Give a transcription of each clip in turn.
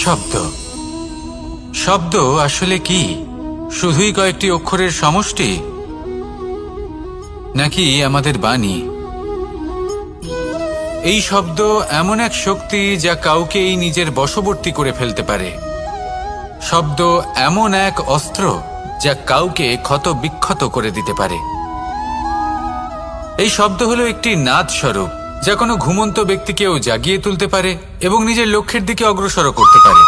শব্দ শব্দ আসলে কি? শুধুই কয়েকটি অক্ষরের সমষ্টি, নাকি আমাদের বাণী? এই শব্দ এমন এক শক্তি যা কাউকেই নিজের বশবর্তী করে ফেলতে পারে। শব্দ এমন এক অস্ত্র যা কাউকে ক্ষত বিক্ষত করে দিতে পারে। এই শব্দ হলো একটি নাদ স্বরূপ যা কোনো ঘুমন্ত ব্যক্তিকেও জাগিয়ে তুলতে পারে এবং নিজের লক্ষ্যের দিকে অগ্রসর করতে পারে।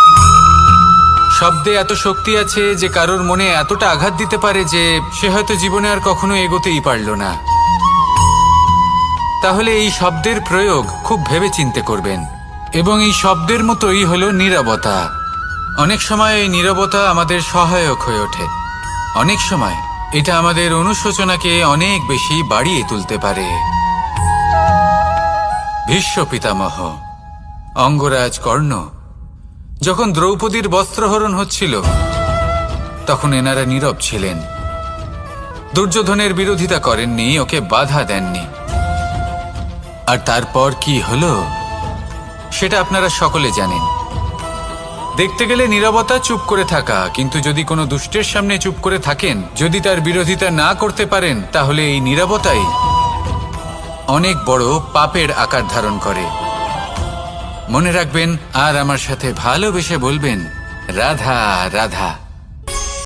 শব্দে এত শক্তি আছে যে কারোর মনে এতটা আঘাত দিতে পারে যে সে হয়তো জীবনে আর কখনো এগোতেই পারল না। তাহলে এই শব্দের প্রয়োগ খুব ভেবে চিন্তে করবেন। এবং এই শব্দের মতোই হলো নীরবতা। অনেক সময় এই নীরবতা আমাদের সহায়ক হয়ে ওঠে। অনেক সময় এটা আমাদের অনুশোচনাকে অনেক বেশি বাড়িয়ে তুলতে পারে। ভীষ্ম পিতামহ, অঙ্গরাজ কর্ণ যখন দ্রৌপদীর বস্ত্রহরণ হচ্ছিল তখন এনারা নীরব ছিলেন। দুর্যোধনের বিরোধিতা করেননি, ওকে বাধা দেননি। আর তারপর কি হলো সেটা আপনারা সকলে জানেন। দেখতে গেলে নীরবতা চুপ করে থাকা, কিন্তু যদি কোনো দুষ্টের সামনে চুপ করে থাকেন, যদি তার বিরোধিতা না করতে পারেন, তাহলে এই নীরবতাই অনেক বড় পাপের আকার ধারণ করে। মনে রাখবেন আর আমার সাথে ভালোবেসে বলবেন, রাধা রাধা।